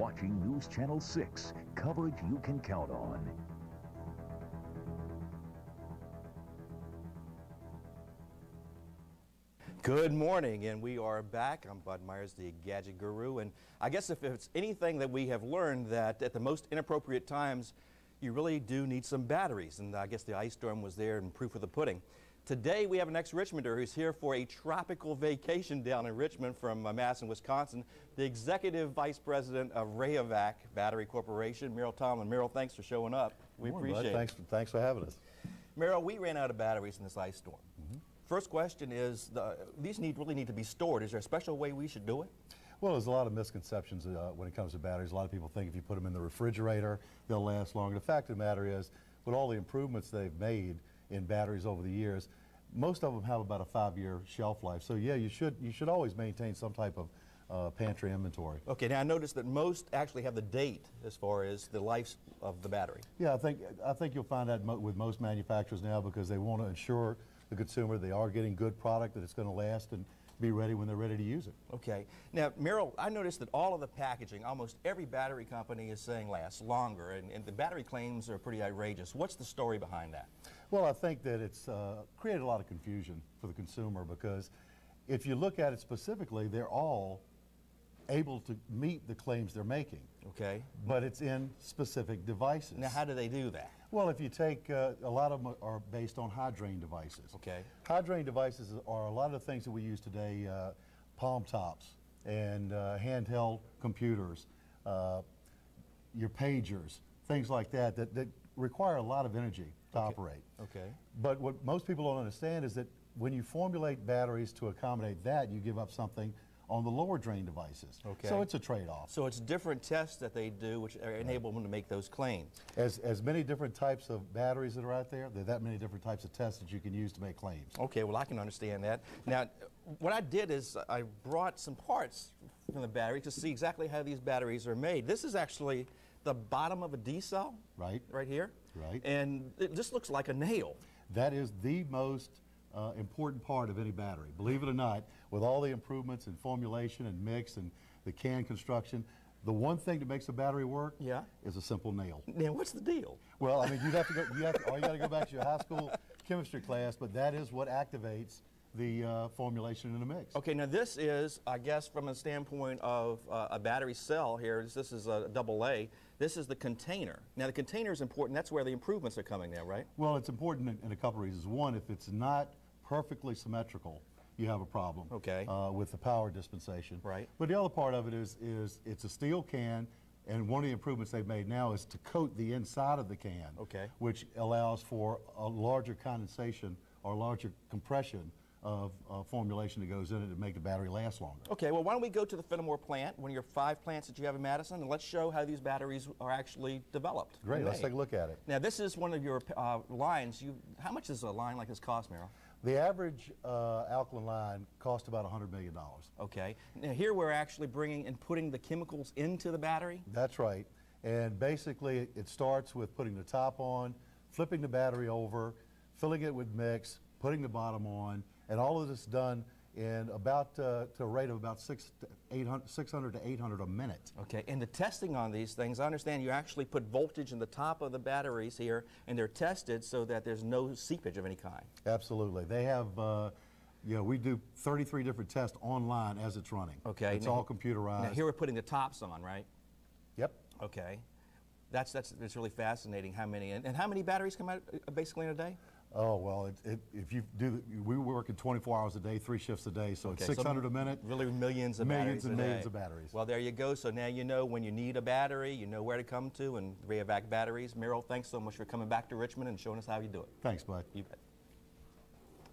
watching News Channel 6, coverage you can count on. Good morning, and we are back. I'm Bud Myers, the Gadget Guru, and I guess if it's anything that we have learned, that at the most inappropriate times, you really do need some batteries, and I guess the ice storm was there and proof of the pudding. Today we have an ex-Richmonder who's here for a tropical vacation down in Richmond from Madison, Wisconsin, the Executive Vice President of Rayovac Battery Corporation, Merrell Tomlin. Merrell, thanks for showing up. We appreciate it. Thanks for having us. Merrell, we ran out of batteries in this ice storm. First question is, these really need to be stored. Is there a special way we should do it? Well, there's a lot of misconceptions when it comes to batteries. A lot of people think if you put them in the refrigerator, they'll last longer. The fact of the matter is, with all the improvements they've made in batteries over the years, most of them have about a 5-year shelf life. So yeah, you should always maintain some type of pantry inventory. Okay, now I noticed that most actually have the date as far as the life of the battery. Yeah, I think you'll find that with most manufacturers now, because they want to ensure the consumer they are getting good product, that it's going to last and be ready when they're ready to use it. Okay. Now, Merrell, I noticed that all of the packaging, almost every battery company is saying lasts longer, and the battery claims are pretty outrageous. What's the story behind that? Well, I think that it's created a lot of confusion for the consumer, because if you look at it specifically, they're all able to meet the claims they're making. Okay. But it's in specific devices. Now, how do they do that? Well, if you take, a lot of them are based on high drain devices. Okay. High drain devices are a lot of the things that we use today, palm tops and handheld computers, your pagers, things like that require a lot of energy to operate. Okay. But what most people don't understand is that when you formulate batteries to accommodate that, you give up something on the lower drain devices. Okay. So it's a trade-off. So it's different tests that they do which enable them to make those claims. As many different types of batteries that are out there, there are that many different types of tests that you can use to make claims. Okay, well, I can understand that. Now, what I did is I brought some parts from the battery to see exactly how these batteries are made. This is actually the bottom of a D cell. Right. Right here. Right. And this looks like a nail. That is the most important part of any battery. Believe it or not, with all the improvements in formulation and mix and the can construction, the one thing that makes a battery work is a simple nail. Now, what's the deal? Well, I mean, you got to go back to your high school chemistry class, but that is what activates the formulation in a mix. Okay, now this is, I guess, from a standpoint of a battery cell here, this is a AA, this is the container. Now the container is important, that's where the improvements are coming now, right? Well, it's important in a couple of reasons. One, if it's not perfectly symmetrical, you have a problem with the power dispensation. Right. But the other part of it is it's a steel can, and one of the improvements they've made now is to coat the inside of the can, which allows for a larger condensation or larger compression of formulation that goes in it to make the battery last longer. Okay, well, why don't we go to the Fenimore plant, one of your 5 plants that you have in Madison, and let's show how these batteries are actually developed. Great, let's take a look at it. Now, this is one of your lines. How much does a line like this cost, Merrell? The average alkaline line costs about $100 million. Okay. Now, here we're actually bringing and putting the chemicals into the battery? That's right. And basically, it starts with putting the top on, flipping the battery over, filling it with mix, putting the bottom on, and all of this done in about to a rate of about 600 to 800 a minute. Okay, and the testing on these things, I understand you actually put voltage in the top of the batteries here, and they're tested so that there's no seepage of any kind. Absolutely. They have, we do 33 different tests online as it's running. Okay. It's all computerized. Now here we're putting the tops on, right? Yep. Okay. That's really fascinating how many, and how many batteries come out basically in a day? Oh, well, if you do, we work in 24 hours a day, 3 shifts a day, so it's 600 a minute. Really millions of batteries millions of batteries. Well, there you go. So now you know when you need a battery, you know where to come to, and Rayovac batteries. Merrell, thanks so much for coming back to Richmond and showing us how you do it. Thanks, Bud. You bet.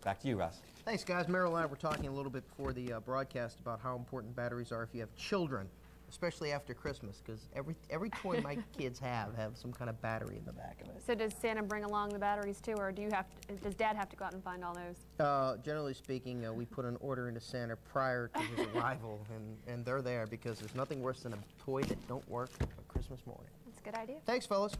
Back to you, Russ. Thanks, guys. Merrell and I were talking a little bit before the broadcast about how important batteries are if you have children, especially after Christmas, because every toy my kids have some kind of battery in the back of it. So does Santa bring along the batteries too, or does Dad have to go out and find all those? Generally speaking, we put an order into Santa prior to his arrival, and they're there because there's nothing worse than a toy that don't work on Christmas morning. That's a good idea. Thanks, fellas.